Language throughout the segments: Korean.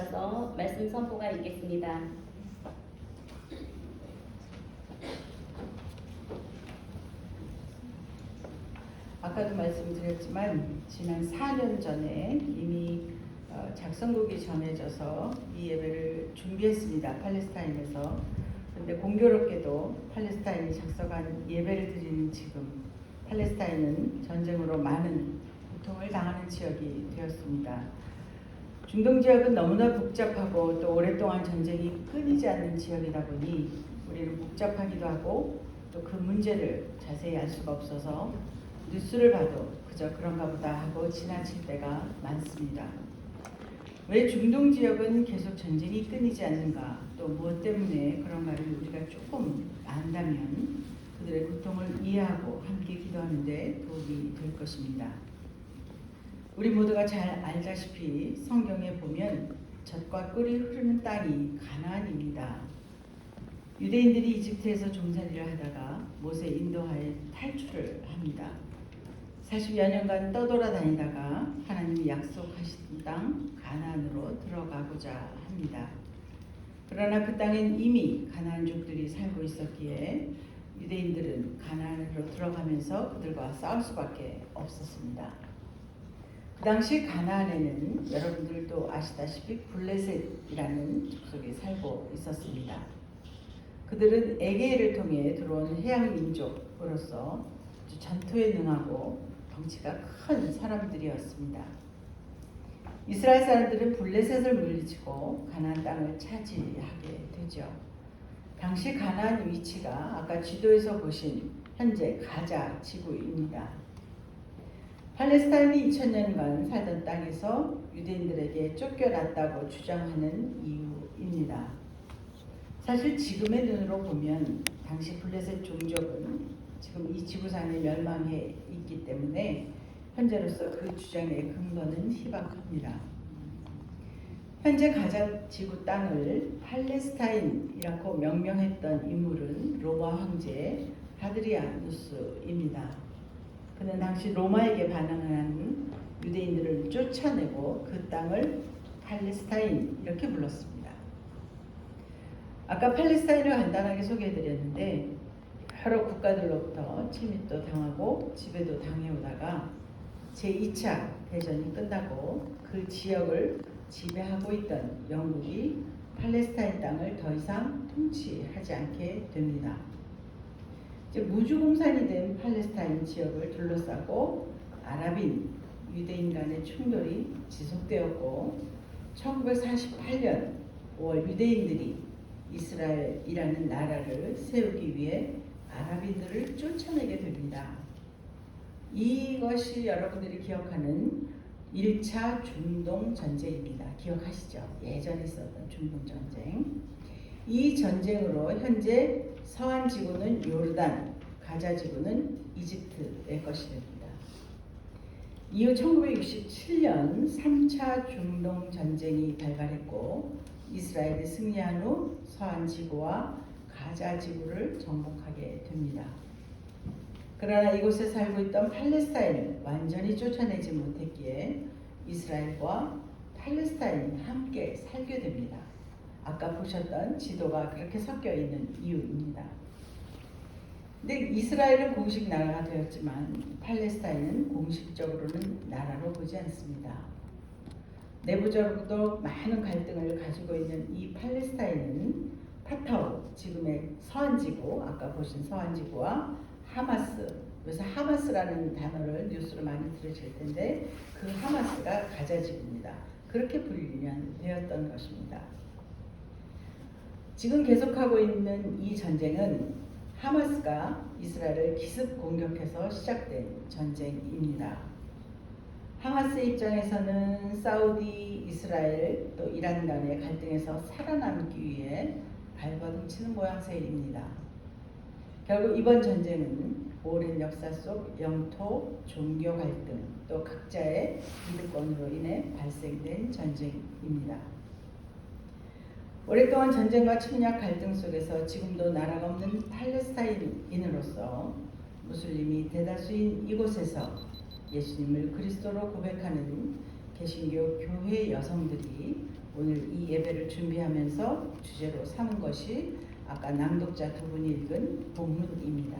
이어서 말씀 선포가 있겠습니다. 아까도 말씀드렸지만 지난 4년 전에 이미 작성곡이 전해져서 이 예배를 준비했습니다. 팔레스타인에서. 그런데 공교롭게도 팔레스타인이 작성한 예배를 드리는 지금 팔레스타인은 전쟁으로 많은 고통을 당하는 지역이 되었습니다. 중동 지역은 너무나 복잡하고 또 오랫동안 전쟁이 끊이지 않는 지역이다 보니 우리는 복잡하기도 하고 또 그 문제를 자세히 알 수가 없어서 뉴스를 봐도 그저 그런가 보다 하고 지나칠 때가 많습니다. 왜 중동 지역은 계속 전쟁이 끊이지 않는가, 또 무엇 때문에 그런가를 우리가 조금 안다면 그들의 고통을 이해하고 함께 기도하는 데 도움이 될 것입니다. 우리 모두가 잘 알다시피 성경에 보면 젖과 꿀이 흐르는 땅이 가나안입니다. 유대인들이 이집트에서 종살이를 하다가 모세 인도하에 탈출을 합니다. 40여 년간 떠돌아다니다가 하나님이 약속하신 땅 가나안으로 들어가고자 합니다. 그러나 그 땅엔 이미 가나안족들이 살고 있었기에 유대인들은 가나안으로 들어가면서 그들과 싸울 수밖에 없었습니다. 그 당시 가나안에는 여러분들도 아시다시피 블레셋이라는 족속이 살고 있었습니다. 그들은 에게해를 통해 들어온 해양 민족으로서 전투에 능하고 덩치가 큰 사람들이었습니다. 이스라엘 사람들은 블레셋을 물리치고 가나안 땅을 차지하게 되죠. 당시 가나안 위치가 아까 지도에서 보신 현재 가자 지구입니다. 팔레스타인이 2000년간 살던 땅에서 유대인들에게 쫓겨났다고 주장하는 이유입니다. 사실 지금의 눈으로 보면 당시 블레셋 종족은 지금 이 지구상에 멸망해 있기 때문에 현재로서 그 주장의 근거는 희박합니다. 현재 가자 지구 땅을 팔레스타인이라고 명명했던 인물은 로마 황제 하드리아누스입니다. 그는 당시 로마에게 반항한 유대인들을 쫓아내고 그 땅을 팔레스타인 이렇게 불렀습니다. 아까 팔레스타인을 간단하게 소개해드렸는데 여러 국가들로부터 침입도 당하고 지배도 당해오다가 제2차 대전이 끝나고 그 지역을 지배하고 있던 영국이 팔레스타인 땅을 더 이상 통치하지 않게 됩니다. 즉 무주공산이 된 팔레스타인 지역을 둘러싸고 아랍인, 유대인 간의 충돌이 지속되었고 1948년 5월 유대인들이 이스라엘이라는 나라를 세우기 위해 아랍인들을 쫓아내게 됩니다. 이것이 여러분들이 기억하는 1차 중동 전쟁입니다. 기억하시죠? 예전에 있었던 중동 전쟁. 이 전쟁으로 현재 서한 지구는 요르단, 가자 지구는 이집트의 것이 됩니다. 이후 1967년 3차 중동 전쟁이 발발했고 이스라엘이 승리한 후 서한 지구와 가자 지구를 정복하게 됩니다. 그러나 이곳에 살고 있던 팔레스타인을 완전히 쫓아내지 못했기에 이스라엘과 팔레스타인이 함께 살게 됩니다. 아까 보셨던 지도가 그렇게 섞여 있는 이유입니다. 근데 이스라엘은 공식 나라가 되었지만 팔레스타인은 공식적으로는 나라로 보지 않습니다. 내부적으로도 많은 갈등을 가지고 있는 이 팔레스타인은 파타우, 지금의 서한지구, 아까 보신 서한지구와 하마스, 그래서 하마스라는 단어를 뉴스로 많이 들으실 텐데 그 하마스가 가자지구입니다. 그렇게 분리는 되었던 것입니다. 지금 계속하고 있는 이 전쟁은 하마스가 이스라엘을 기습 공격해서 시작된 전쟁입니다. 하마스 입장에서는 사우디, 이스라엘, 또 이란 간의 갈등에서 살아남기 위해 발버둥치는 모양새입니다. 결국 이번 전쟁은 오랜 역사 속 영토, 종교 갈등, 또 각자의 기득권으로 인해 발생된 전쟁입니다. 오랫동안 전쟁과 침략 갈등 속에서 지금도 나라가 없는 팔레스타인인으로서 무슬림이 대다수인 이곳에서 예수님을 그리스도로 고백하는 개신교 교회 여성들이 오늘 이 예배를 준비하면서 주제로 삼은 것이 아까 낭독자 두 분이 읽은 본문입니다.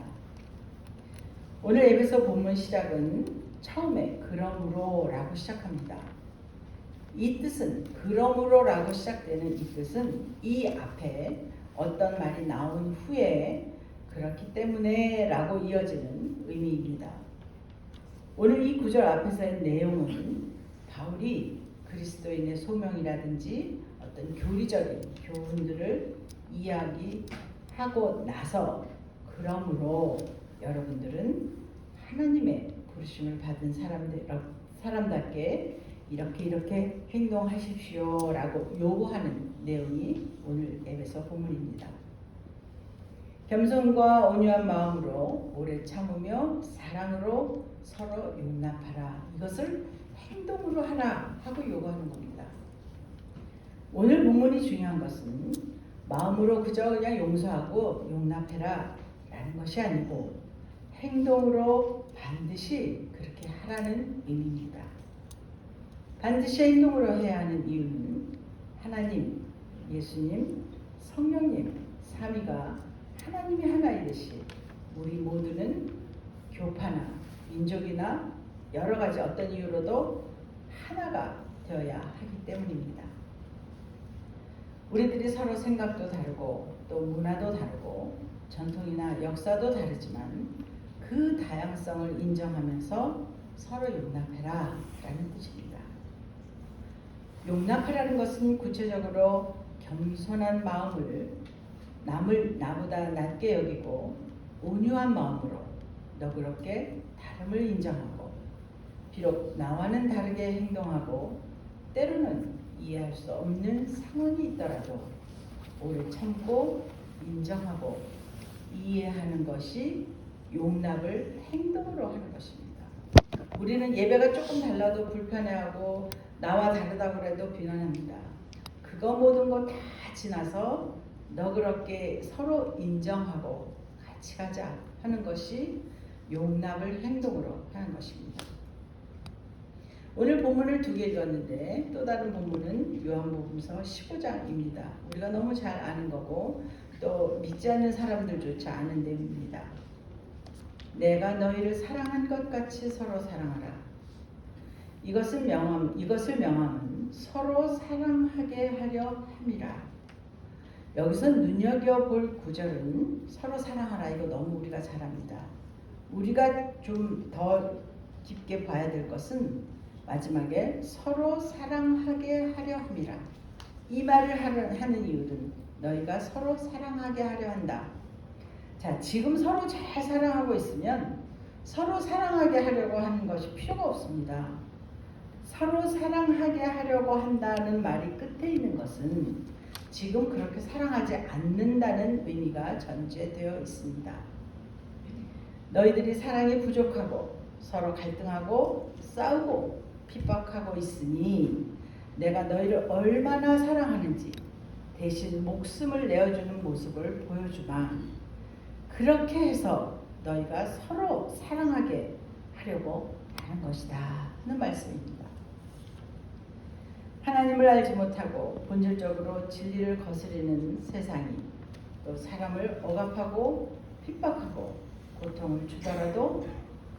오늘 에베소 본문 시작은 처음에 그러므로라고 시작합니다. 이 뜻은 그러므로라고 시작되는 이 뜻은 이 앞에 어떤 말이 나온 후에 그렇기 때문에 라고 이어지는 의미입니다. 오늘 이 구절 앞에서의 내용은 바울이 그리스도인의 소명이라든지 어떤 교리적인 교훈들을 이야기하고 나서 그러므로 여러분들은 하나님의 부르심을 받은 사람답게 이렇게 행동하십시오 라고 요구하는 내용이 오늘 에베소 본문입니다. 겸손과 온유한 마음으로 오래 참으며 사랑으로 서로 용납하라. 이것을 행동으로 하라 하고 요구하는 겁니다. 오늘 본문이 중요한 것은 마음으로 그냥 용서하고 용납해라 라는 것이 아니고 행동으로 반드시 그렇게 하라는 의미입니다. 반드시 행동으로 해야 하는 이유는 하나님, 예수님, 성령님, 삼위가 하나님이 하나이듯이 우리 모두는 교파나 민족이나 여러 가지 어떤 이유로도 하나가 되어야 하기 때문입니다. 우리들이 서로 생각도 다르고 또 문화도 다르고 전통이나 역사도 다르지만 그 다양성을 인정하면서 서로 용납해라 라는 뜻입니다. 용납하라는 것은 구체적으로 겸손한 마음을 남을 나보다 낮게 여기고 온유한 마음으로 너그럽게 다름을 인정하고 비록 나와는 다르게 행동하고 때로는 이해할 수 없는 상황이 있더라도 오래 참고 인정하고 이해하는 것이 용납을 행동으로 하는 것입니다. 우리는 예배가 조금 달라도 불편해하고 나와 다르다고 해도 비난합니다. 그거 모든 거 다 지나서 너그럽게 서로 인정하고 같이 가자 하는 것이 용납을 행동으로 하는 것입니다. 오늘 본문을 두 개 읽었는데 또 다른 본문은 요한복음서 15장입니다. 우리가 너무 잘 아는 거고 또 믿지 않는 사람들조차 아는 내용입니다. 내가 너희를 사랑한 것 같이 서로 사랑하라. 이것을 명함은 서로 사랑하게 하려 함이라. 여기서 눈여겨볼 구절은 서로 사랑하라. 이거 너무 우리가 잘 압니다. 우리가 좀 더 깊게 봐야 될 것은 마지막에 서로 사랑하게 하려 함이라. 이 말을 하는 이유는 너희가 서로 사랑하게 하려 한다. 자, 지금 서로 잘 사랑하고 있으면 서로 사랑하게 하려고 하는 것이 필요가 없습니다. 서로 사랑하게 하려고 한다는 말이 끝에 있는 것은 지금 그렇게 사랑하지 않는다는 의미가 전제되어 있습니다. 너희들이 사랑이 부족하고 서로 갈등하고 싸우고 핍박하고 있으니 내가 너희를 얼마나 사랑하는지 대신 목숨을 내어주는 모습을 보여주마. 그렇게 해서 너희가 서로 사랑하게 하려고 하는 것이다 하는 말씀입니다. 하나님을 알지 못하고 본질적으로 진리를 거스리는 세상이 또 사람을 억압하고 핍박하고 고통을 주더라도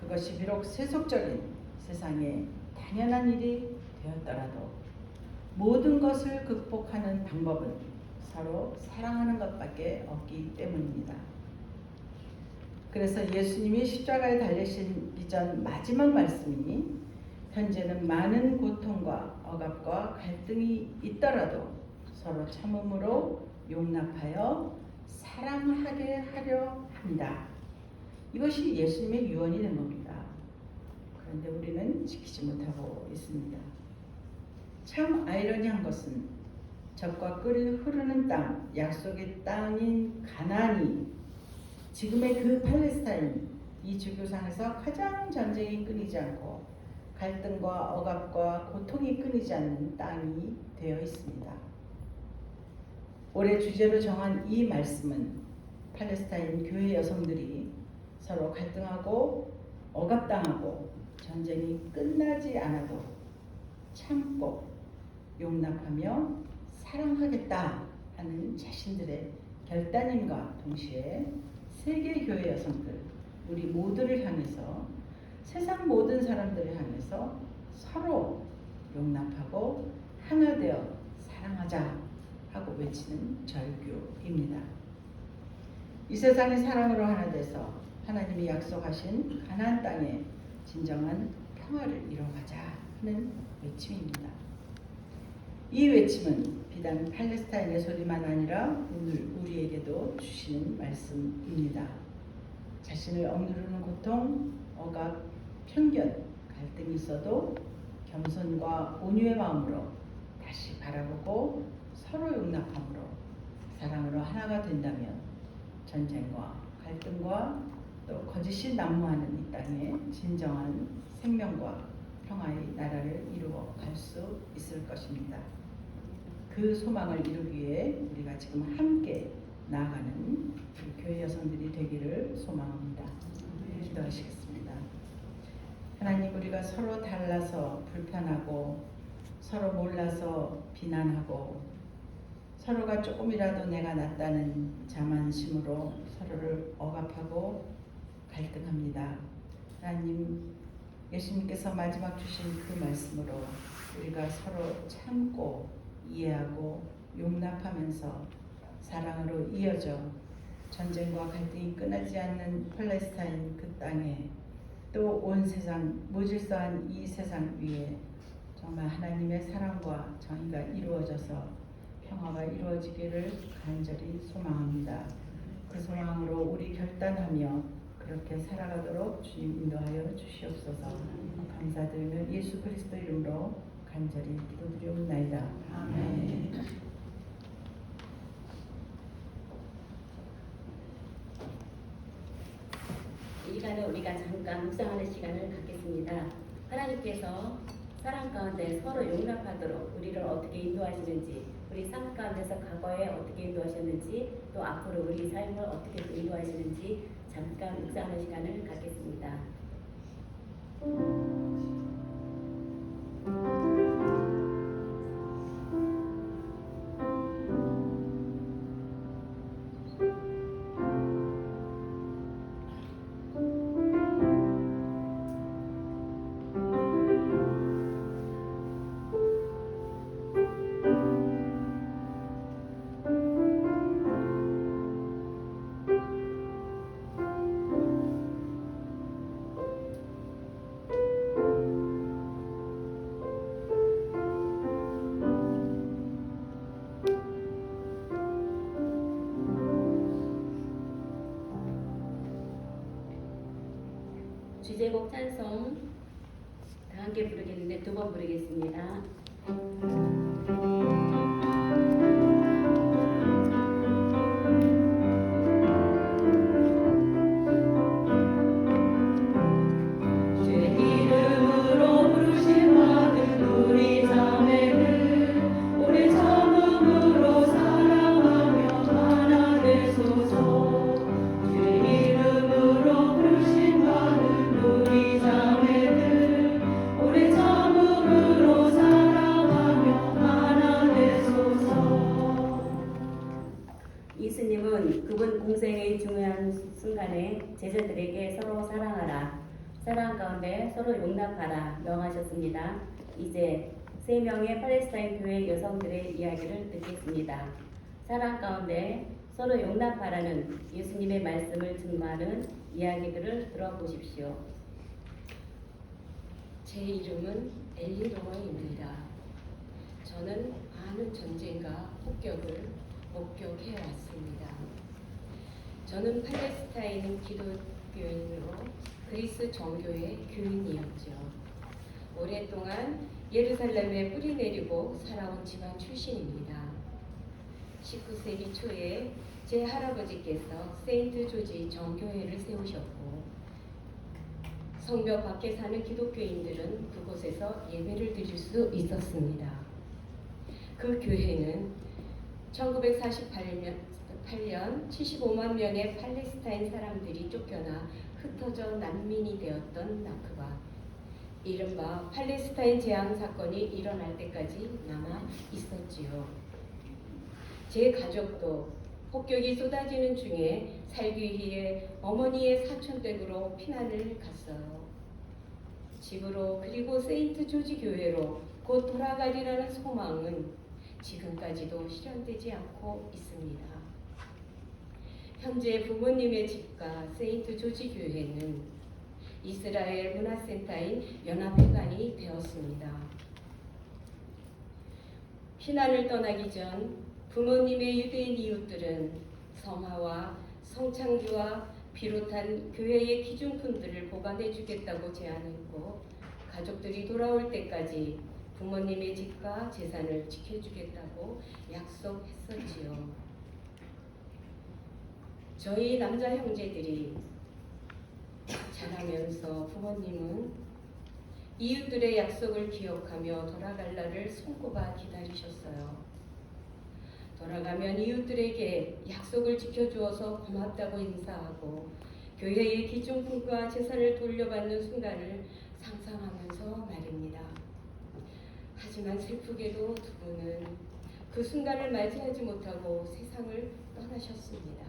그것이 비록 세속적인 세상에 당연한 일이 되었더라도 모든 것을 극복하는 방법은 서로 사랑하는 것밖에 없기 때문입니다. 그래서 예수님이 십자가에 달리신 이전 마지막 말씀이 현재는 많은 고통과 억압과 갈등이 있더라도 서로 참음으로 용납하여 사랑하게 하려 한다. 이것이 예수님의 유언이 된 겁니다. 그런데 우리는 지키지 못하고 있습니다. 참 아이러니한 것은 젖과 꿀이 흐르는 땅, 약속의 땅인 가나안이 지금의 그 팔레스타인, 이 주교상에서 가장 전쟁이 끊이지 않고 갈등과 억압과 고통이 끊이지 않는 땅이 되어 있습니다. 올해 주제로 정한 이 말씀은 팔레스타인 교회 여성들이 서로 갈등하고 억압당하고 전쟁이 끝나지 않아도 참고 용납하며 사랑하겠다 하는 자신들의 결단임과 동시에 세계 교회 여성들, 우리 모두를 향해서 세상 모든 사람들을 향해서 서로 용납하고 하나 되어 사랑하자 하고 외치는 절규입니다. 이 세상이 사랑으로 하나 돼서 하나님이 약속하신 가나안 땅에 진정한 평화를 이뤄가자 하는 외침입니다. 이 외침은 비단 팔레스타인의 소리만 아니라 오늘 우리에게도 주시는 말씀입니다. 자신을 억누르는 고통, 억압, 편견, 갈등이 있어도 겸손과 온유의 마음으로 다시 바라보고 서로 용납함으로 사랑으로 하나가 된다면 전쟁과 갈등과 또 거짓이 난무하는 이 땅에 진정한 생명과 평화의 나라를 이루어 갈 수 있을 것입니다. 그 소망을 이루기 위해 우리가 지금 함께 나아가는 교회 여성들이 되기를 소망합니다. 기도하시겠습니다. 하나님, 우리가 서로 달라서 불편하고 서로 몰라서 비난하고 서로가 조금이라도 내가 낫다는 자만심으로 서로를 억압하고 갈등합니다. 하나님, 예수님께서 마지막 주신 그 말씀으로 우리가 서로 참고 이해하고 용납하면서 사랑으로 이어져 전쟁과 갈등이 끊어지지 않는 팔레스타인 그 땅에 또 온 세상 무질서한 이 세상 위에 정말 하나님의 사랑과 정의가 이루어져서 평화가 이루어지기를 간절히 소망합니다. 그 소망으로 우리 결단하며 그렇게 살아가도록 주님 인도하여 주시옵소서. 감사드리며 예수 그리스도 이름으로 간절히 기도드리옵나이다. 아멘. 이 시간에 우리가 잠깐 묵상하는 시간을 갖겠습니다. 하나님께서 사랑 가운데 서로 용납하도록 우리를 어떻게 인도하시는지, 우리 삶 가운데서 과거에 어떻게 인도하셨는지, 또 앞으로 우리 삶을 어떻게 인도하시는지 잠깐 묵상하는 시간을 갖겠습니다. 주제곡 찬송 다 함께 부르겠는데 2번 부르겠습니다. 예수님은 그분 공생의 중요한 순간에 제자들에게 서로 사랑하라, 사랑 가운데 서로 용납하라 명하셨습니다. 이제 3명의 팔레스타인 교회 여성들의 이야기를 듣겠습니다. 사랑 가운데 서로 용납하라는 예수님의 말씀을 증거하는 이야기들을 들어보십시오. 제 이름은 엘리노어입니다. 저는 많은 전쟁과 폭격을 목격해왔습니다. 저는 팔레스타인 기독교인으로 그리스 정교의 교인이었죠. 오랫동안 예루살렘에 뿌리 내리고 살아온 집안 출신입니다. 19세기 초에 제 할아버지께서 세인트 조지 정교회를 세우셨고 성벽 밖에 사는 기독교인들은 그곳에서 예배를 드릴 수 있었습니다. 그 교회는 1948년 75만 명의 팔레스타인 사람들이 쫓겨나 흩어져 난민이 되었던 나크바, 이른바 팔레스타인 재앙 사건이 일어날 때까지 남아 있었지요. 제 가족도 폭격이 쏟아지는 중에 살기 위해 어머니의 사촌댁으로 피난을 갔어요. 집으로 그리고 세인트 조지 교회로 곧 돌아가리라는 소망은 지금까지도 실현되지 않고 있습니다. 현재 부모님의 집과 세인트 조지 교회는 이스라엘 문화센터인 연합회관이 되었습니다. 피난을 떠나기 전 부모님의 유대인 이웃들은 성화와 성창기와 비롯한 교회의 기중품들을 보관해 주겠다고 제안했고 가족들이 돌아올 때까지 부모님의 집과 재산을 지켜주겠다고 약속했었지요. 저희 남자 형제들이 자라면서 부모님은 이웃들의 약속을 기억하며 돌아갈 날을 손꼽아 기다리셨어요. 돌아가면 이웃들에게 약속을 지켜주어서 고맙다고 인사하고 교회의 기중품과 재산을 돌려받는 순간을 상상하면서 말입니다. 하지만 슬프게도 두 분은 그 순간을 맞이하지 못하고 세상을 떠나셨습니다.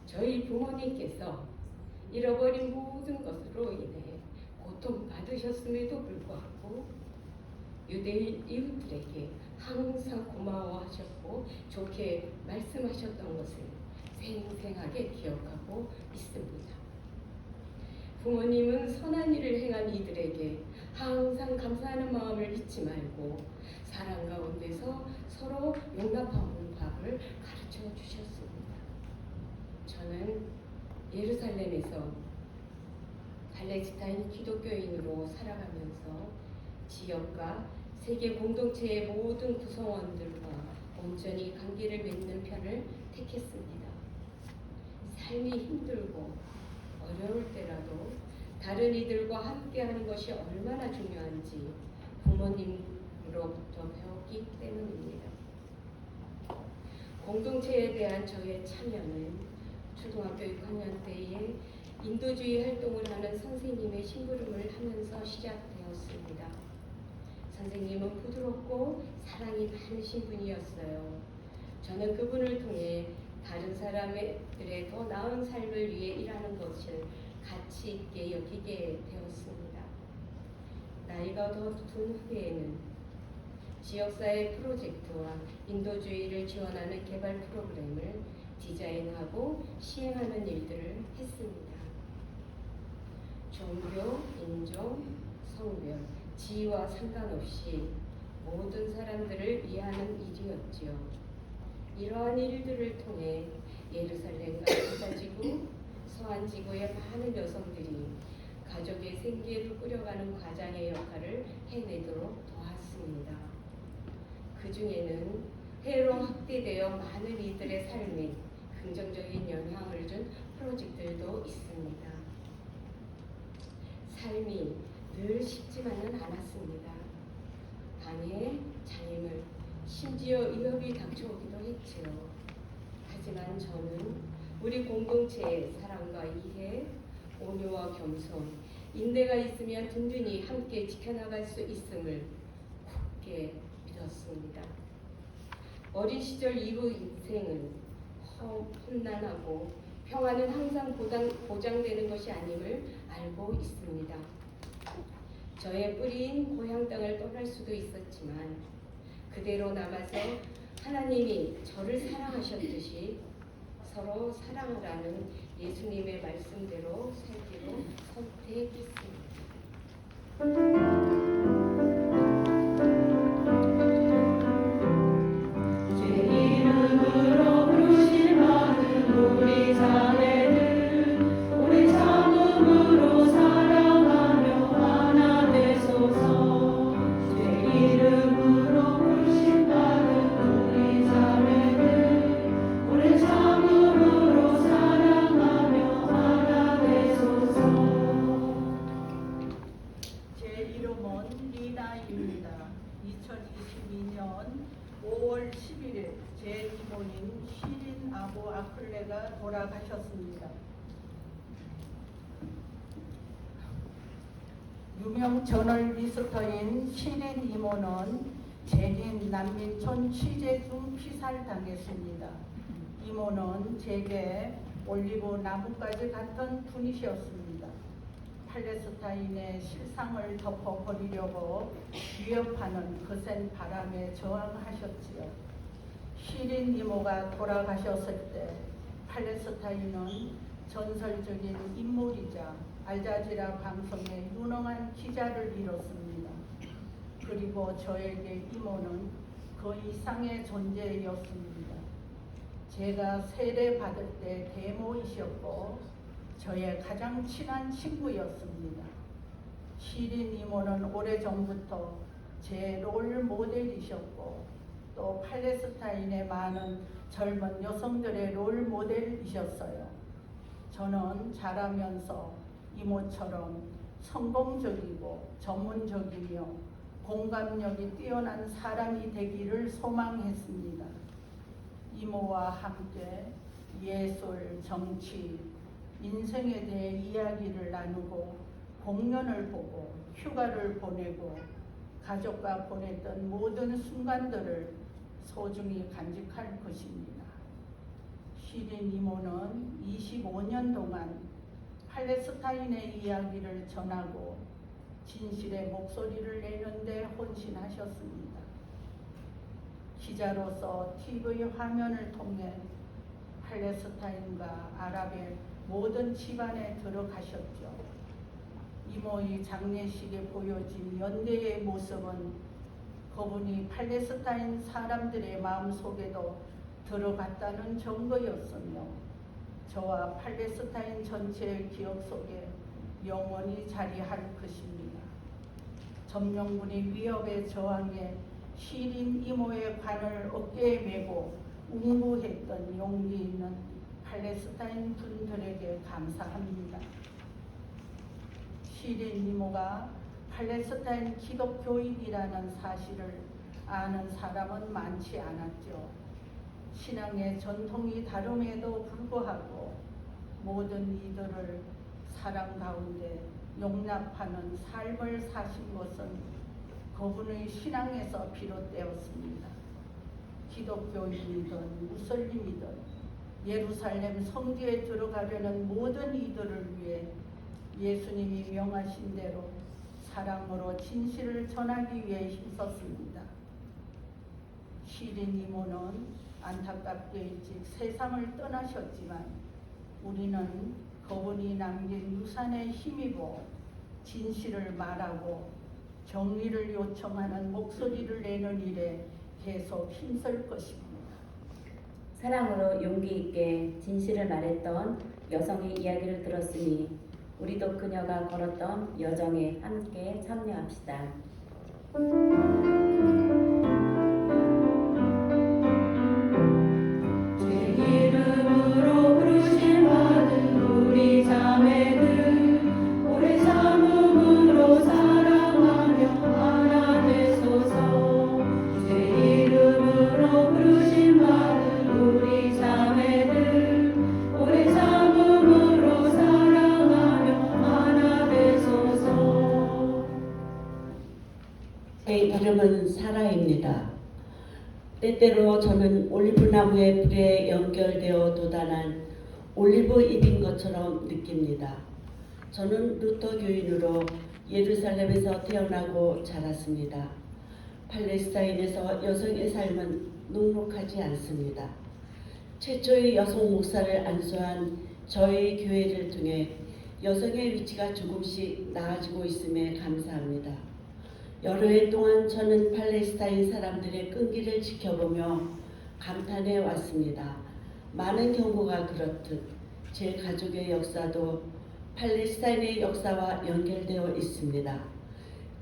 저희 부모님께서 잃어버린 모든 것으로 인해 고통받으셨음에도 불구하고 유대인 이웃들에게 항상 고마워하셨고 좋게 말씀하셨던 것을 생생하게 기억하고 있습니다. 부모님은 선한 일을 행한 이들에게 항상 감사하는 마음을 잊지 말고 사랑 가운데서 서로 용납하는 법을 가르쳐 주셨습니다. 저는 예루살렘에서 팔레스타인 기독교인으로 살아가면서 지역과 세계 공동체의 모든 구성원들과 온전히 관계를 맺는 편을 택했습니다. 삶이 힘들고 어려울 때라도 다른 이들과 함께하는 것이 얼마나 중요한지 부모님으로부터 배웠기 때문입니다. 공동체에 대한 저의 참여는 초등학교 6학년 때에 인도주의 활동을 하는 선생님의 심부름을 하면서 시작되었습니다. 선생님은 부드럽고 사랑이 많으신 분이었어요. 저는 그분을 통해 다른 사람들의 더 나은 삶을 위해 일하는 것을 가치 있게 여기게 되었습니다. 나이가 더 든 후에는 지역사회 프로젝트와 인도주의를 지원하는 개발 프로그램을 디자인하고 시행하는 일들을 했습니다. 종교, 인종, 성별, 지위와 상관없이 모든 사람들을 위하는 일이었지요. 이러한 일들을 통해 예루살렘과 가자지구, 서안지구의 많은 여성들이 가족의 생계를 꾸려가는 과장의 역할을 해내도록 도왔습니다. 그 중에는 해로 확대되어 많은 이들의 삶에 긍정적인 영향을 준 프로젝트들도 있습니다. 삶이 늘 쉽지만은 않았습니다. 방해, 장애물, 심지어 위협이 닥쳐오기도 했지요. 하지만 저는 우리 공동체의 사랑과 이해, 온유와 겸손, 인내가 있으면 든든히 함께 지켜나갈 수 있음을 굳게 믿었습니다. 어린 시절 이후 인생은 험난하고 평화는 항상 보장되는 것이 아님을 알고 있습니다. 저의 뿌리인 고향 땅을 떠날 수도 있었지만 그대로 남아서 하나님이 저를 사랑하셨듯이 서로 사랑하라는 예수님의 말씀대로 살기로 선택했습니다. 리나입니다. 2022년 5월 11일 제 이모인 시린 아부 아클레가 돌아가셨습니다. 유명 저널리스트인 시린 이모는 제린 난민촌 취재 중 피살당했습니다. 이모는 제게 올리브 나무까지 같은 분이셨습니다. 팔레스타인의 실상을 덮어버리려고 위협하는 거센 바람에 저항하셨지요. 시린 이모가 돌아가셨을 때 팔레스타인은 전설적인 인물이자 알자지라 방송의 유능한 기자를 잃었습니다. 그리고 저에게 이모는 그 이상의 존재였습니다. 제가 세례받을 때 대모이셨고 저의 가장 친한 친구였습니다. 시린 이모는 오래전부터 제 롤 모델이셨고 또 팔레스타인의 많은 젊은 여성들의 롤 모델이셨어요. 저는 자라면서 이모처럼 성공적이고 전문적이며 공감력이 뛰어난 사람이 되기를 소망했습니다. 이모와 함께 예술, 정치, 인생에 대해 이야기를 나누고 공연을 보고 휴가를 보내고 가족과 보냈던 모든 순간들을 소중히 간직할 것입니다. 시린 이모는 25년 동안 팔레스타인의 이야기를 전하고 진실의 목소리를 내는 데 헌신하셨습니다. 기자로서 TV 화면을 통해 팔레스타인과 아랍의 모든 집안에 들어가셨죠. 이모의 장례식에 보여진 연대의 모습은 그분이 팔레스타인 사람들의 마음속에도 들어갔다는 증거였으며 저와 팔레스타인 전체의 기억 속에 영원히 자리할 것입니다. 점령군의 위협에 저항해 시린 이모의 관을 어깨에 메고 운구했던 용기 있는 팔레스타인 분들에게 감사합니다. 시린 이모가 팔레스타인 기독교인이라는 사실을 아는 사람은 많지 않았죠. 신앙의 전통이 다름에도 불구하고 모든 이들을 사랑 가운데 용납하는 삶을 사신 것은 그분의 신앙에서 비롯되었습니다. 기독교인이든 무슬림이든 예루살렘 성지에 들어가려는 모든 이들을 위해 예수님이 명하신 대로 사랑으로 진실을 전하기 위해 힘썼습니다. 시린 이모는 안타깝게 일찍 세상을 떠나셨지만 우리는 그분이 남긴 유산에 힘입어 진실을 말하고 정의를 요청하는 목소리를 내는 일에 계속 힘쓸 것입니다. 사랑으로 용기 있게 진실을 말했던 여성의 이야기를 들었으니 우리도 그녀가 걸었던 여정에 함께 참여합시다. 제 이름은 사라입니다. 때때로 저는 올리브나무의 불에 연결되어 도단한 올리브 잎인 것처럼 느낍니다. 저는 루터 교인으로 예루살렘에서 태어나고 자랐습니다. 팔레스타인에서 여성의 삶은 녹록하지 않습니다. 최초의 여성 목사를 안수한 저희 교회를 통해 여성의 위치가 조금씩 나아지고 있음에 감사합니다. 여러 해 동안 저는 팔레스타인 사람들의 끈기를 지켜보며 감탄해 왔습니다. 많은 경우가 그렇듯 제 가족의 역사도 팔레스타인의 역사와 연결되어 있습니다.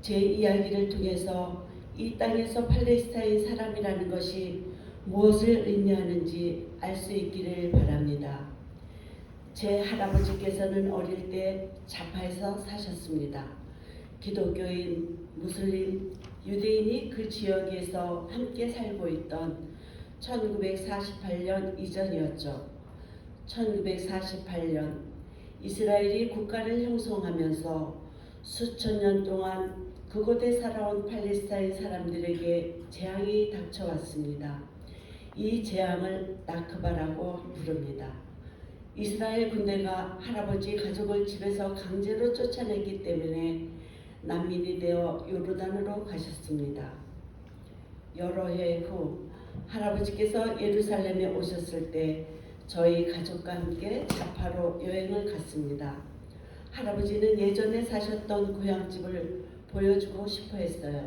제 이야기를 통해서 이 땅에서 팔레스타인 사람이라는 것이 무엇을 의미하는지 알 수 있기를 바랍니다. 제 할아버지께서는 어릴 때 자파에서 사셨습니다. 기독교인, 무슬림, 유대인이 그 지역에서 함께 살고 있던 1948년 이전이었죠. 1948년 이스라엘이 국가를 형성하면서 수천 년 동안 그곳에 살아온 팔레스타인 사람들에게 재앙이 닥쳐왔습니다. 이 재앙을 나크바라고 부릅니다. 이스라엘 군대가 할아버지 가족을 집에서 강제로 쫓아냈기 때문에 난민이 되어 요르단으로 가셨습니다. 여러 해 후 할아버지께서 예루살렘에 오셨을 때 저희 가족과 함께 자파로 여행을 갔습니다. 할아버지는 예전에 사셨던 고향집을 보여주고 싶어 했어요.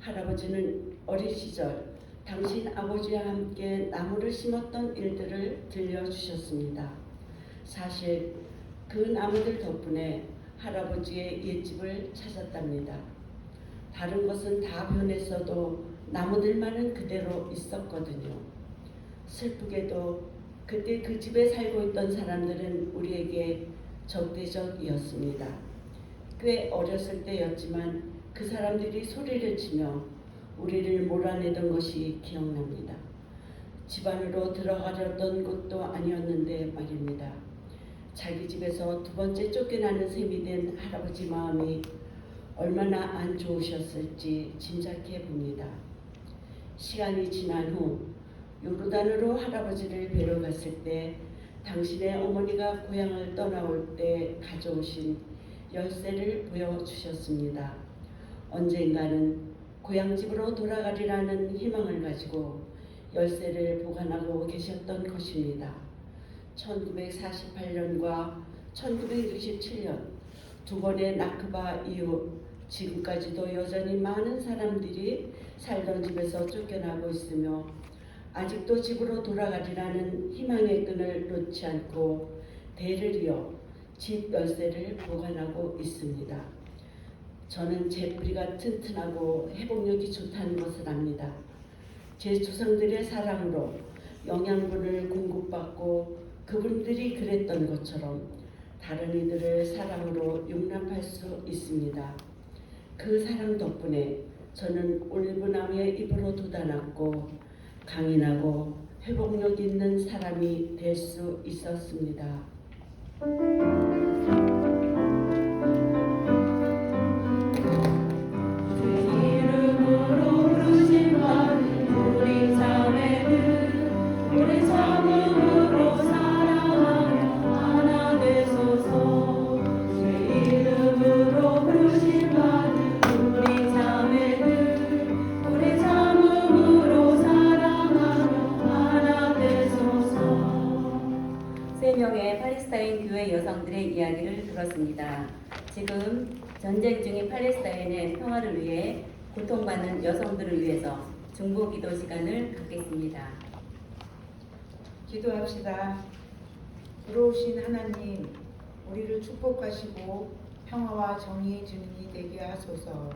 할아버지는 어린 시절 당신 아버지와 함께 나무를 심었던 일들을 들려주셨습니다. 사실 그 나무들 덕분에 할아버지의 옛집을 찾았답니다. 다른 것은 다 변했어도 나무들만은 그대로 있었거든요. 슬프게도 그때 그 집에 살고 있던 사람들은 우리에게 적대적이었습니다. 꽤 어렸을 때였지만 그 사람들이 소리를 치며 우리를 몰아내던 것이 기억납니다. 집 안으로 들어가려던 것도 아니었는데 말입니다. 자기 집에서 두 번째 쫓겨나는 셈이 된 할아버지 마음이 얼마나 안 좋으셨을지 짐작해 봅니다. 시간이 지난 후 요르단으로 할아버지를 뵈러 갔을 때 당신의 어머니가 고향을 떠나올 때 가져오신 열쇠를 보여주셨습니다. 언젠가는 고향집으로 돌아가리라는 희망을 가지고 열쇠를 보관하고 계셨던 것입니다. 1948년과 1967년 두 번의 나크바 이후 지금까지도 여전히 많은 사람들이 살던 집에서 쫓겨나고 있으며 아직도 집으로 돌아가리라는 희망의 끈을 놓지 않고 대를 이어 집 열쇠를 보관하고 있습니다. 저는 제 뿌리가 튼튼하고 회복력이 좋다는 것을 압니다. 제 조상들의 사랑으로 영양분을 공급받고 그분들이 그랬던 것처럼 다른 이들을 사랑으로 용납할 수 있습니다. 그 사랑 덕분에 저는 올리브나무의 잎으로 돋아났고 강인하고 회복력 있는 사람이 될 수 있었습니다. 세 명의 팔레스타인 교회 여성들의 이야기를 들었습니다. 지금 전쟁 중인 팔레스타인의 평화를 위해 고통받는 여성들을 위해서 중보기도 시간을 갖겠습니다. 기도합시다. 부러우신 하나님, 우리를 축복하시고 평화와 정의의 주인이 되게 하소서.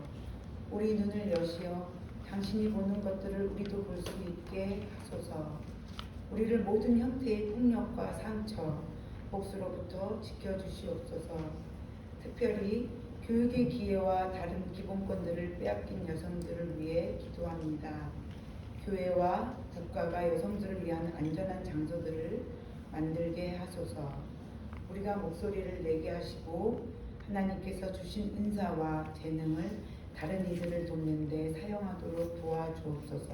우리 눈을 여시어 당신이 보는 것들을 우리도 볼 수 있게 하소서. 우리를 모든 형태의 폭력과 상처, 복수로부터 지켜주시옵소서. 특별히 교육의 기회와 다른 기본권들을 빼앗긴 여성들을 위해 기도합니다. 교회와 국가가 여성들을 위한 안전한 장소들을 만들게 하소서. 우리가 목소리를 내게 하시고 하나님께서 주신 은사와 재능을 다른 이들을 돕는 데 사용하도록 도와주옵소서.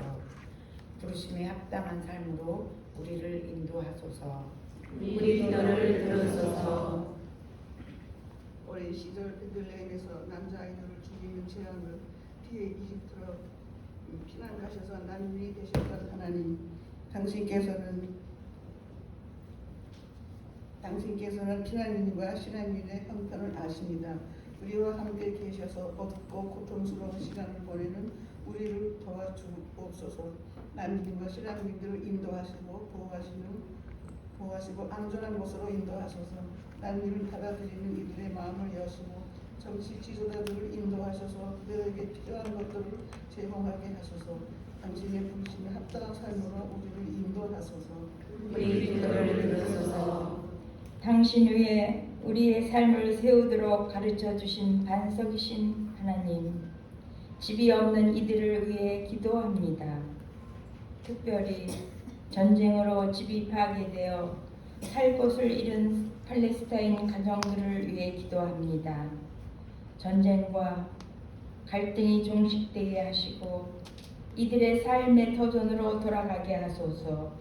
부르심에 합당한 삶으로 우리를 인도하소서. 우리 기도를 들으소서. 어린 시절 베들레헴에서 남자아이들을 죽이는 재앙을 피해 이집트로 피난 가셔서 난민이 되셨던 하나님, 당신께서는 피난민과 신앙민의 형편을 아십니다. 우리와 함께 계셔서 어둡고 고통스러운 시간을 보내는 우리를 도와주옵소서. 난민과 신앙민들을 인도하시고 보호하시고 안전한 곳으로 인도하소서. 난민을 받아들이는 이들의 마음을 여시고 정치 지도자들을 인도하셔서 그들에게 필요한 것들을 제공하게 하소서. 당신의 부르심에 합당한 삶으로 우리를 인도하소서. 우리 기도를 들으소서. 당신 위에 우리의 삶을 세우도록 가르쳐 주신 반석이신 하나님, 집이 없는 이들을 위해 기도합니다. 특별히 전쟁으로 집이 파괴되어 살 곳을 잃은 팔레스타인 가정들을 위해 기도합니다. 전쟁과 갈등이 종식되게 하시고 이들의 삶의 터전으로 돌아가게 하소서.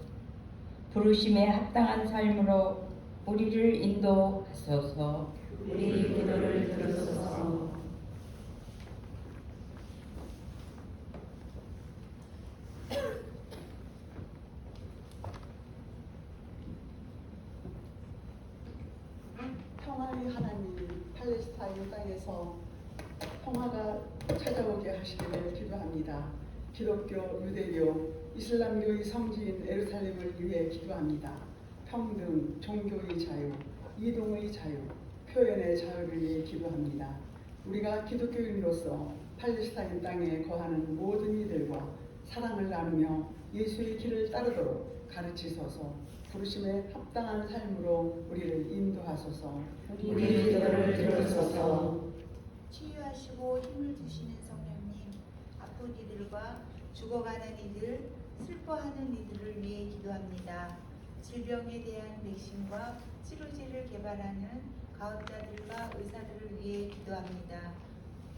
부르심에 합당한 삶으로 우리를 인도하소서. 우리 기도를 들으소서. 평화의 하나님, 팔레스타인 땅에서 평화가 찾아오게 하시기를 기도합니다. 기독교, 유대교, 이슬람교의 성지인 예루살렘을 위해 기도합니다. 평등, 종교의 자유, 이동의 자유, 표현의 자유를 위해 기도합니다. 우리가 기독교인으로서 팔레스타인 땅에 거하는 모든 이들과 사랑을 나누며 예수의 길을 따르도록 가르치소서. 부르심에 합당한 삶으로 우리를 인도하소서. 우리 기도를 들으소서. 치유하시고 힘을 주시는 성령님, 아픈 이들과 죽어가는 이들, 슬퍼하는 이들을 위해 기도합니다. 질병에 대한 백신과 치료제를 개발하는 과학자들과 의사들을 위해 기도합니다.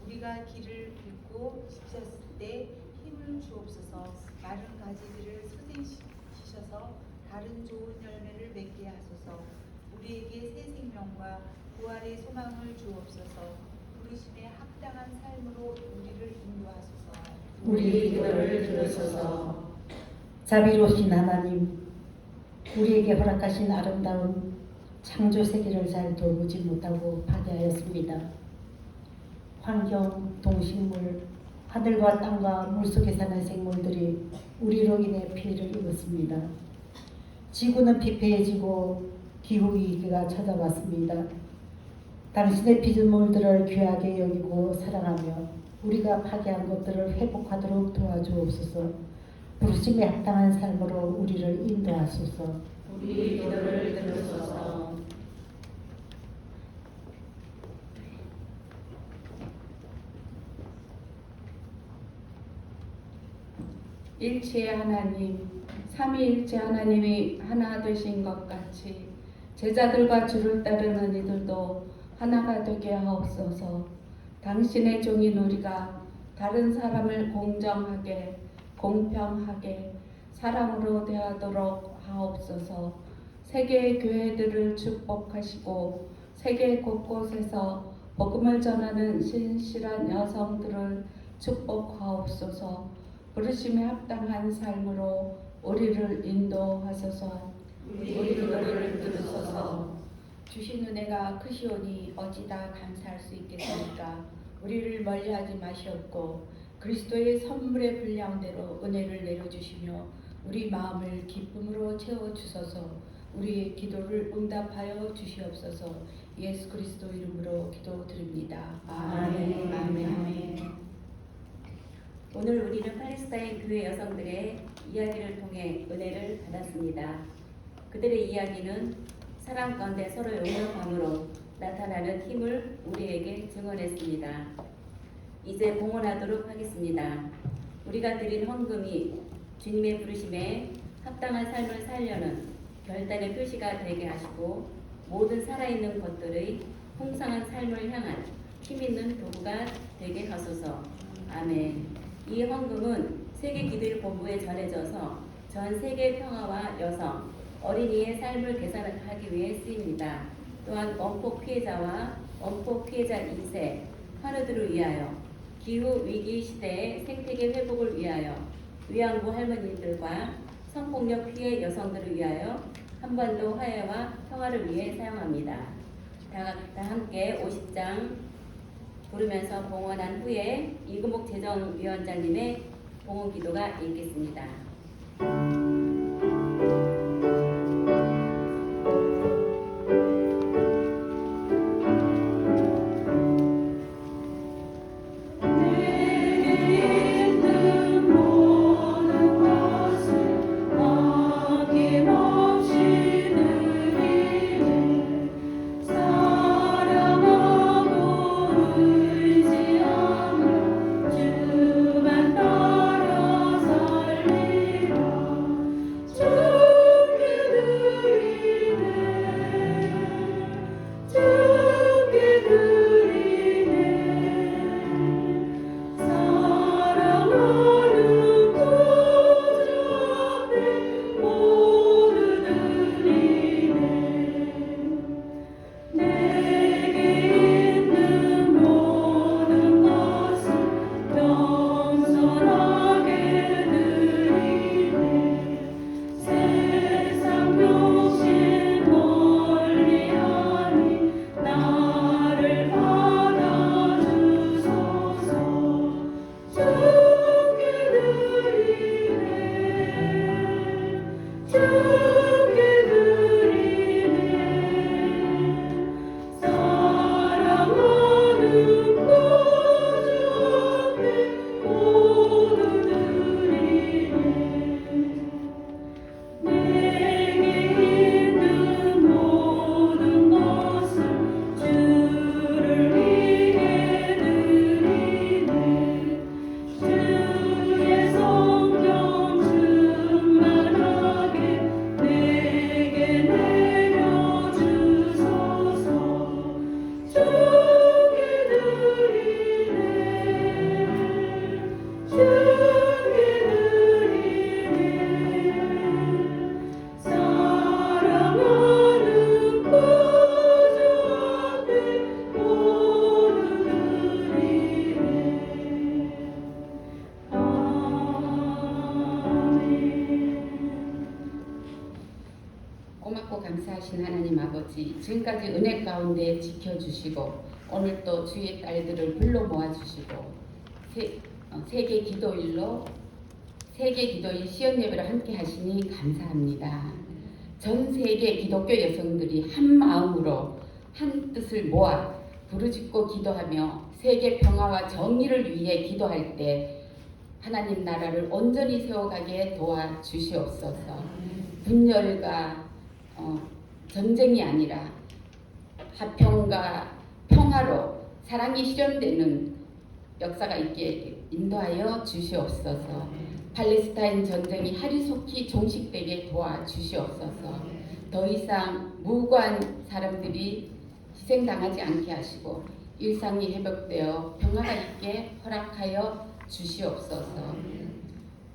우리가 길을 잃고 지쳤을 때 힘을 주옵소서. 마른 가지들을 소생시켜서 다른 좋은 열매를 맺게 하소서. 우리에게 새 생명과 부활의 소망을 주옵소서. 부르심에 합당한 삶으로 우리를 인도하소서. 우리 기도를 들으소서. 자비로우신 하나님, 우리에게 허락하신 아름다운 창조 세계를 잘 돌보지 못하고 파괴하였습니다. 환경, 동식물, 하늘과 땅과 물속에 사는 생물들이 우리로 인해 피해를 입었습니다. 지구는 피폐해지고 기후위기가 찾아왔습니다. 당신의 피조물들을 귀하게 여기고 사랑하며 우리가 파괴한 것들을 회복하도록 도와주옵소서. 부르심에 합당한 삶으로 우리를 인도하소서. 우리 기도를 들으소서. 일체의 하나님, 삼위일체 하나님이 하나 되신 것 같이 제자들과 주를 따르는 이들도 하나가 되게 하옵소서. 당신의 종인 우리가 다른 사람을 공정하게, 공평하게, 사랑으로 대하도록 하옵소서. 세계의 교회들을 축복하시고 세계 곳곳에서 복음을 전하는 신실한 여성들을 축복하옵소서. 부르심에 합당한 삶으로 우리를 인도하소서. 우리 기도를 들으소서. 주신 은혜가 크시오니 어찌다 감사할 수 있겠습니까? 우리를 멀리하지 마시옵고 그리스도의 선물의 분량대로 은혜를 내려주시며 우리 마음을 기쁨으로 채워주소서. 우리의 기도를 응답하여 주시옵소서. 예수 그리스도 이름으로 기도드립니다. 아멘. 아멘. 오늘 우리는 팔레스타인 교회 여성들의 이야기를 통해 은혜를 받았습니다. 그들의 이야기는 사랑 가운데 서로 용납함으로 나타나는 힘을 우리에게 증언했습니다. 이제 봉헌하도록 하겠습니다. 우리가 드린 헌금이 주님의 부르심에 합당한 삶을 살려는 결단의 표시가 되게 하시고 모든 살아있는 것들의 풍성한 삶을 향한 힘있는 도구가 되게 하소서. 아멘. 이 헌금은 세계 기도의 본부에 전해져서 전 세계 평화와 여성, 어린이의 삶을 개선하기 위해 쓰입니다. 또한 원폭 피해자와 원폭 피해자 2세, 환우들을 위하여, 기후 위기 시대의 생태계 회복을 위하여, 위안부 할머니들과 성폭력 피해 여성들을 위하여 한반도 화해와 평화를 위해 사용합니다. 다 함께 50장 부르면서 봉헌한 후에 이금옥 재정위원장님의 봉헌 기도가 있겠습니다. 주만 따라 살리라. 전능하신 하나님 아버지, 지금까지 은혜 가운데 지켜주시고 오늘 또 주의 딸들을 불러 모아주시고 세계 기도일 시연 예배를 함께 하시니 감사합니다. 전 세계 기독교 여성들이 한 마음으로 한 뜻을 모아 부르짖고 기도하며 세계 평화와 정의를 위해 기도할 때 하나님 나라를 온전히 세워가게 도와주시옵소서. 분열과 전쟁이 아니라 화평과 평화로 사랑이 실현되는 역사가 있게 인도하여 주시옵소서. 팔레스타인 전쟁이 하리속히 종식되게 도와주시옵소서. 더 이상 무고한 사람들이 희생당하지 않게 하시고 일상이 회복되어 평화가 있게 허락하여 주시옵소서.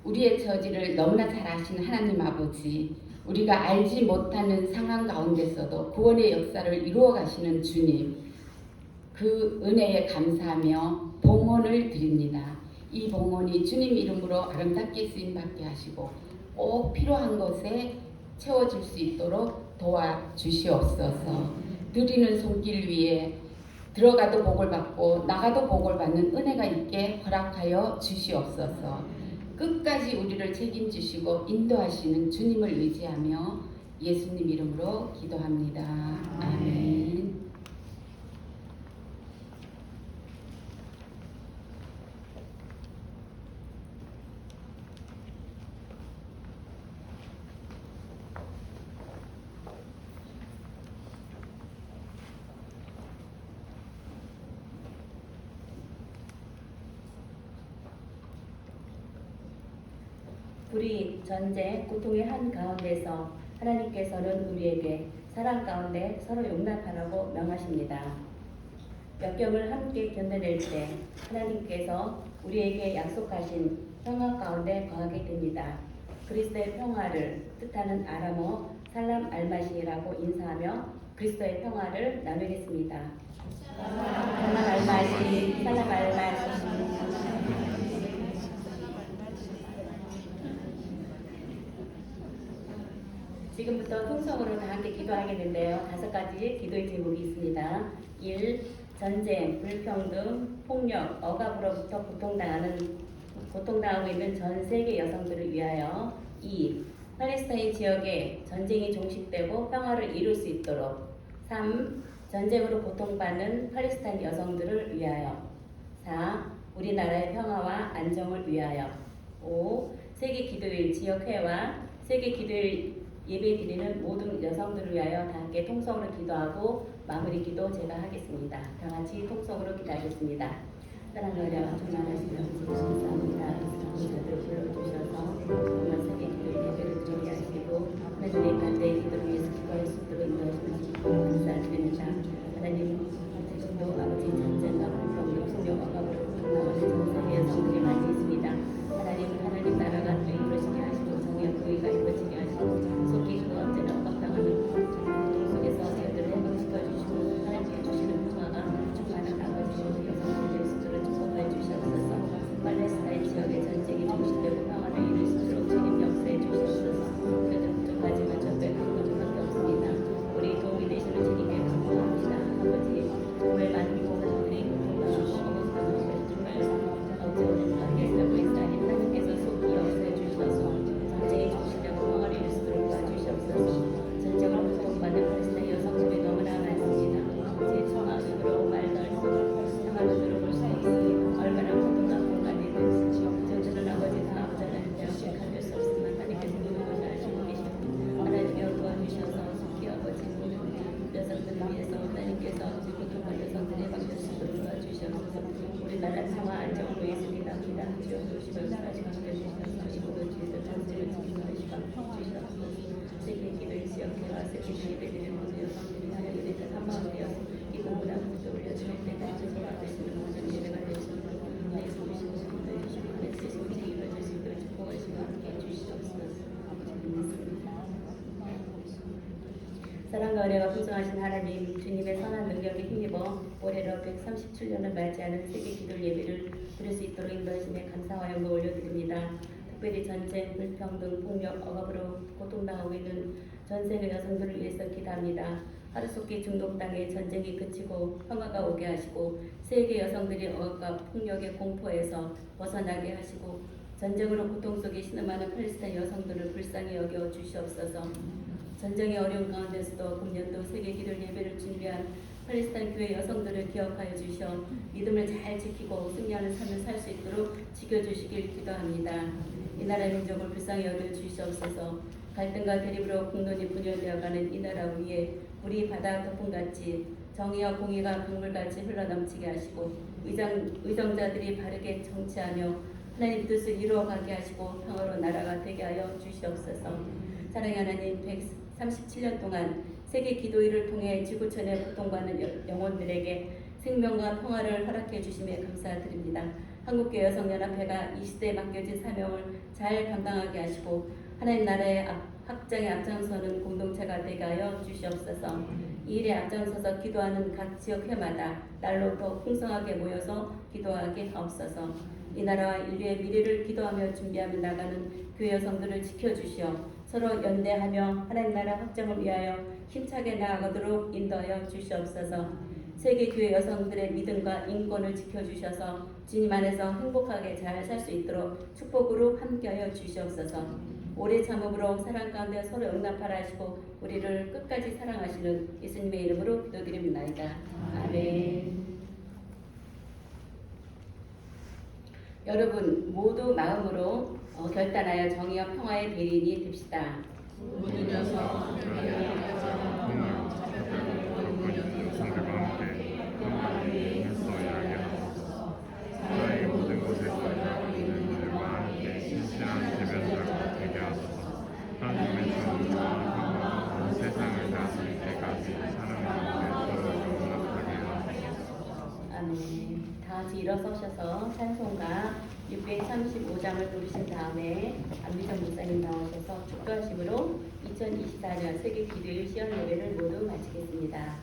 우리의 처지를 너무나 잘 아시는 하나님 아버지, 우리가 알지 못하는 상황 가운데서도 구원의 역사를 이루어 가시는 주님, 그 은혜에 감사하며 봉헌을 드립니다. 이 봉헌이 주님 이름으로 아름답게 쓰임받게 하시고 꼭 필요한 것에 채워질 수 있도록 도와주시옵소서. 드리는 손길 위에 들어가도 복을 받고 나가도 복을 받는 은혜가 있게 허락하여 주시옵소서. 끝까지 우리를 책임지시고 인도하시는 주님을 의지하며 예수님 이름으로 기도합니다. 아멘. 불의, 전쟁, 고통의 한가운데서 하나님께서는 우리에게 사랑 가운데 서로 용납하라고 명하십니다. 역경을 함께 견뎌낼 때 하나님께서 우리에게 약속하신 평화 가운데 거하게 됩니다. 그리스도의 평화를 뜻하는 아람어 살람 알마시라고 인사하며 그리스도의 평화를 나누겠습니다. 살람 알마시, 살람 알마시. 지금부터 통성으로 다 함께 기도하겠는데요. 5가지 기도의 제목이 있습니다. 1. 전쟁, 불평등, 폭력, 억압으로부터 고통당하고 있는 전 세계 여성들을 위하여. 2. 팔레스타인 지역에 전쟁이 종식되고 평화를 이룰 수 있도록. 3. 전쟁으로 고통받는 팔레스타인 여성들을 위하여. 4. 우리나라의 평화와 안정을 위하여. 5. 세계 기도일 지역회와 세계 기도일 예배 드리는 모든 여성들을 위하여 다 함께 통성으로 기도하고 마무리 기도 제가 하겠습니다. 다 같이 통성으로 기도하겠습니다. 사랑하여 충만하신 아버지 감사합니다. 저들을 불러주셔서 정말 세계 기도의 예배를 드리게 하시고 하나님의 반대의 기도를 위해서 기도할 수 있도록 인도하시는 감사드립니다. 하나님 지금도 아버지 전쟁과 불평등, 폭력, 억압으로 고통당하는 전 세계 여성들이 많이 있습니다. 하나님 나라가 또 이루어지게 하시고 정의와 의가 이루어지게 하시고 속히 그 언제나 억압당하는 고통 속에서 저희들을 해방시켜주시고 하나님께 주시는 평화가 충만한 아버지 여성들의 예수들을 축복해 주시옵소서. 팔레스타인 지역의 전쟁이 종식되고 평화를 이룰 수 있도록 주님 역사해 주시옵소서. 그들은 부족하지만 전배 그런 것밖에 없습니다. 우리 도움이 되시는 주님께 감사합니다. 아버지 정말 많은 고난들이 고통당하고 정말 어려운 하겠다고 했다니 하나님께서 속히 역사해 주셔서 전쟁이 종식되고 평화를 이룰 수 있도록 도와주시옵소서. 전쟁을 고통받는 팔레스타인 여성들이 너무나 많습니다. 제 청아으로 말도 할 수 없고 평화로 들어볼 수 없으니 얼마나 고통과 공간이든지 저들은 아버지 다 앞자라는데 어찌할 수 없으면 하나님께서 모든 것을 아시고 계시고 하나님께서 도와주셔서 속히 아버지 모든 여성들을 위해서 하나님께서 고통받는 여성들의 방법을 도와주셔서 우리나라 평화 안정을 위해서입니다. 주시옵소서. 주셔서 이곳을 주셔서 전체를 지키시고 주시옵소서. 세계 기도의 지역회와 세계 예배드리는 모든 여성들이 하나님의 뜻 한마음 되어서 이 공부나 무도 올려드릴 때까지 돌아가시는 모든 예배가 되시고 예수 오시고 기도해 주시고 예수 소식이 이루어질 수 있도록 축복하시고 함께해 주시옵소서. 사랑과 은혜가 풍성하신 하나님, 주님의 선한 능력에 힘입어 올해로 137년을 맞이하는 세계 기도 예배를 드릴 수 있도록 인도하심에 감사와 영광 올려드립니다. 특별히 전쟁, 불평등, 폭력, 억압으로 고통당하고 있는 전 세계 여성들을 위해서 기도합니다. 하루속히 중동 땅에 전쟁이 그치고 평화가 오게 하시고 세계 여성들이 억압과 폭력의 공포에서 벗어나게 하시고 전쟁으로 고통 속에 신음하는 팔레스타인 여성들을 불쌍히 여겨 주시옵소서. 전쟁의 어려운 가운데서도 금년도 세계 기도 예배를 준비한 팔레스타인 교회 여성들을 기억하여 주셔 믿음을 잘 지키고 승리하는 삶을 살 수 있도록 지켜주시길 기도합니다. 이 나라의 민족을 불쌍히 여겨 주시옵소서. 갈등과 대립으로 국론이 분열되어가는 이 나라 위에 물이 바다 거품같이 정의와 공의가 강물같이 흘러넘치게 하시고 의정자들이 바르게 정치하며 하나님 뜻을 이루어가게 하시고 평화로 나라가 되게 하여 주시옵소서. 사랑의 하나님, 137년 동안 세계 기도일을 통해 지구촌에 고통받는 영혼들에게 생명과 평화를 허락해 주심에 감사드립니다. 한국교회 여성연합회가 이 시대에 맡겨진 사명을 잘 감당하게 하시고 하나님 나라의 확장에 앞장서는 공동체가 되게 하여 주시옵소서. 이 일에 앞장서서 기도하는 각 지역회마다 날로 더 풍성하게 모여서 기도하게 하옵소서. 이 나라와 인류의 미래를 기도하며 준비하며 나가는 교회 여성들을 지켜주시어 서로 연대하며 하나님 나라 확장을 위하여 힘차게 나아가도록 인도하여 주시옵소서. 세계 교회 여성들의 믿음과 인권을 지켜주셔서 주님 안에서 행복하게 잘 살 수 있도록 축복으로 함께하여 주시옵소서. 오래 참음으로 사랑 가운데 서로 응답하라 하시고 우리를 끝까지 사랑하시는 예수님의 이름으로 기도드립니다. 아멘. 여러분 모두 마음으로 결단하여 정의와 평화의 대리인이 됩시다. 모든 여성, 여성들과 함께 평화를 위해서 이야기하소서. 나의 모든 곳에서 일하는 이들과 함께 신실한 대변자가 되게 하소서. 하나님의 정의와 평화가 온 세상을 다스릴 때까지 사랑을 함께 서로 용납하게 하소서. 아멘. 다 같이 일어서셔서 찬송가 635장을 부르신 다음에 안미정 목사님 나오셔서 축도하심으로 2024년 세계 기도일 시연 예배를 모두 마치겠습니다.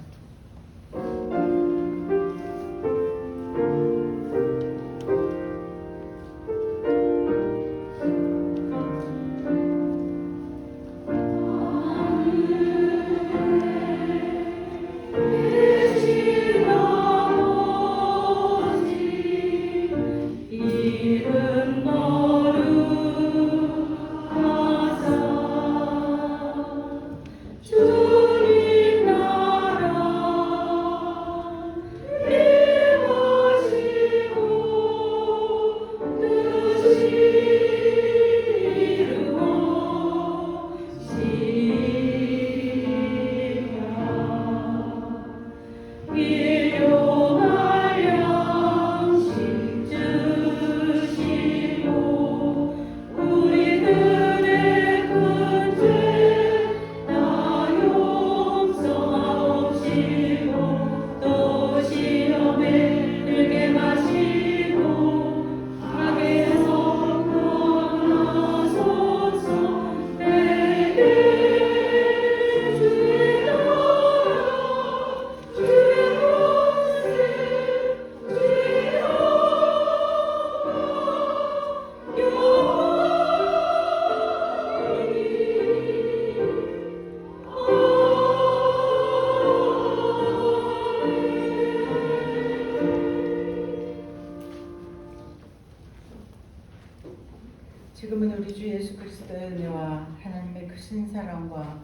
지금은 우리 주 예수 그리스도의 은혜와 하나님의 크신 사랑과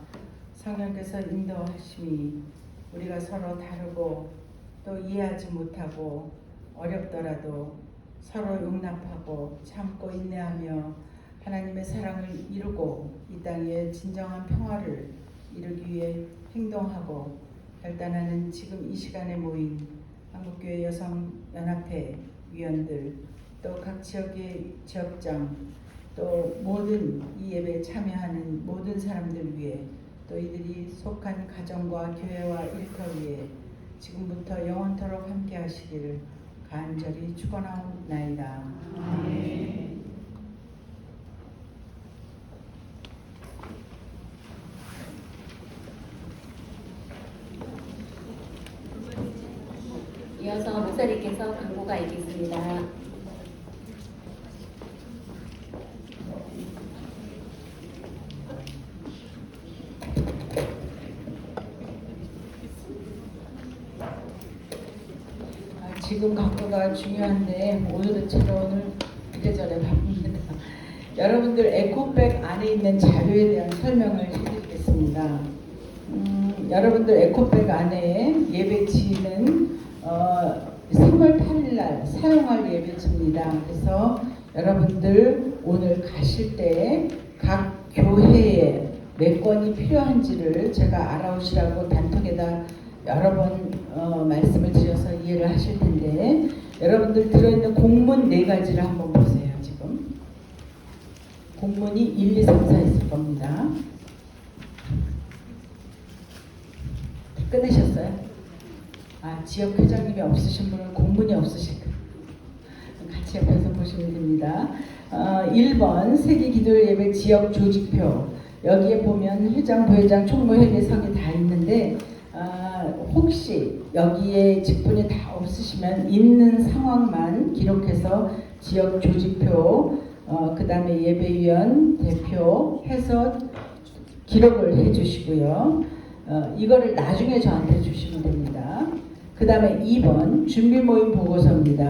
성령께서 인도하심이 우리가 서로 다르고 또 이해하지 못하고 어렵더라도 서로 용납하고 참고 인내하며 하나님의 사랑을 이루고 이 땅에 진정한 평화를 이루기 위해 행동하고 결단하는 지금 이 시간에 모인 한국교회 여성연합회 위원들 또 각 지역의 지역장 또 모든 이 예배에 참여하는 모든 사람들 위해 또 이들이 속한 가정과 교회와 일터위에 지금부터 영원토록 함께 하시기를 간절히 축원하옵나이다. 아멘. 이어서 목사님께서 광고가 있겠습니다. 지금 각과가 중요한데 오늘은 제가 오늘 이래저래 바쁩니다. 여러분들 에코백 안에 있는 자료에 대한 설명을 해드리겠습니다. 여러분들 에코백 안에 예배지는 3월 8일 날 사용할 예배지입니다. 그래서 여러분들 오늘 가실 때 각 교회에 몇 권이 필요한지를 제가 알아오시라고 단톡에다 여러 번 말씀을 드려서 이해를 하실 텐데, 여러분들 들어있는 공문 4가지를 한번 보세요. 지금 공문이 1, 2, 3, 4 있을 겁니다. 끝내셨어요? 지역 회장님이 없으신 분은 공문이 없으실 거예요. 같이 옆에서 보시면 됩니다. 1번 세계기도회 예배 지역 조직표, 여기에 보면 회장, 부회장, 총무, 회계석이 다 있는데 혹시 여기에 직분이 다 없으시면 있는 상황만 기록해서 지역 조직표, 그 다음에 예배위원 대표 해서 기록을 해주시고요. 이거를 나중에 저한테 주시면 됩니다. 그 다음에 2번 준비 모임 보고서입니다.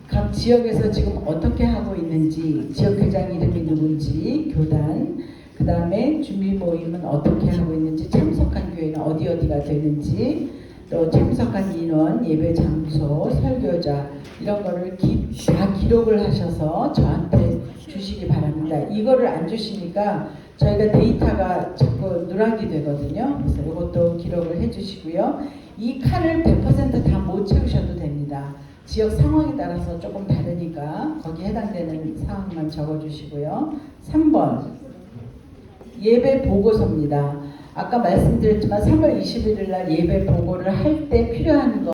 각 지역에서 지금 어떻게 하고 있는지, 지역회장 이름이 누군지, 교단, 그 다음에 준비 모임은 어떻게 하고 있는지, 참석한 교회는 어디가 되는지, 또 참석한 인원, 예배 장소, 설교자 이런 거를 다 기록을 하셔서 저한테 주시기 바랍니다. 이거를 안 주시니까 저희가 데이터가 자꾸 누락이 되거든요. 그래서 이것도 기록을 해주시고요. 이 칸을 100% 다 못 채우셔도 됩니다. 지역 상황에 따라서 조금 다르니까 거기에 해당되는 사항만 적어주시고요. 3번 예배 보고서입니다. 아까 말씀드렸지만 3월 21일 날 예배 보고를 할 때 필요한 거